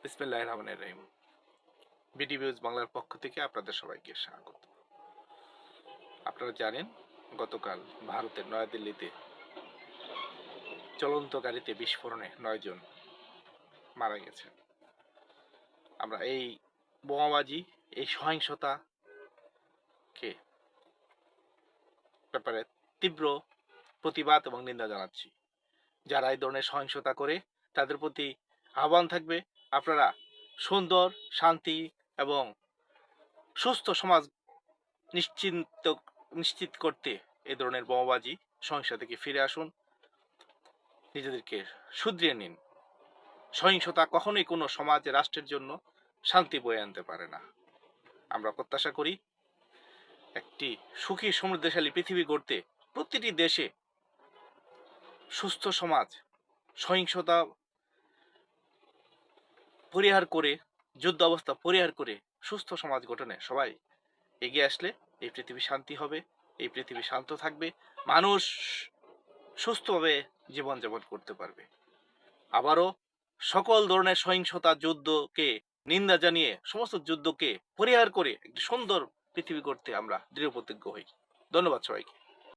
বিসমিল্লাহির রহমানির রহিম। BD news বাংলার পক্ষ থেকে আপনাদের সবাইকে স্বাগত। আপনারা জানেন, গতকাল ভারতের নয়াদিল্লিতে চলন্ত গাড়িতে বিস্ফোরণে 9 জন মারা গেছে। আমরা এই বোমাবাজি, এই সহিংসতাকে ব্যাপারে তীব্র প্রতিবাদ এবং নিন্দা জানাচ্ছি। যারা এই ধরনের সহিংসতা করে তাদের প্রতি আহ্বান থাকবে, আপনারা সুন্দর, শান্তি এবং সুস্থ সমাজ নিশ্চিত করতে এই ধরনের বোমাবাজি সহিংসতা থেকে ফিরে আসুন, নিজেদেরকে শুধরিয়ে নিন। সহিংসতা কখনোই কোনো সমাজ রাষ্ট্রের জন্য শান্তি বয়ে আনতে পারে না। আমরা প্রত্যাশা করি একটি সুখী সমৃদ্ধশালী পৃথিবী গড়তে প্রতিটি দেশে সুস্থ সমাজ, সহিংসতা পরিহার করে, যুদ্ধ অবস্থা পরিহার করে সুস্থ সমাজ গঠনে সবাই এগিয়ে আসলে এই পৃথিবী শান্তি হবে, এই পৃথিবী শান্ত থাকবে, মানুষ সুস্থভাবে জীবনযাপন করতে পারবে। আবারও সকল ধরনের সহিংসতা, যুদ্ধকে নিন্দা জানিয়ে সমস্ত যুদ্ধকে পরিহার করে একটি সুন্দর পৃথিবী করতে আমরা দৃঢ় প্রতিজ্ঞ হই। ধন্যবাদ সবাইকে।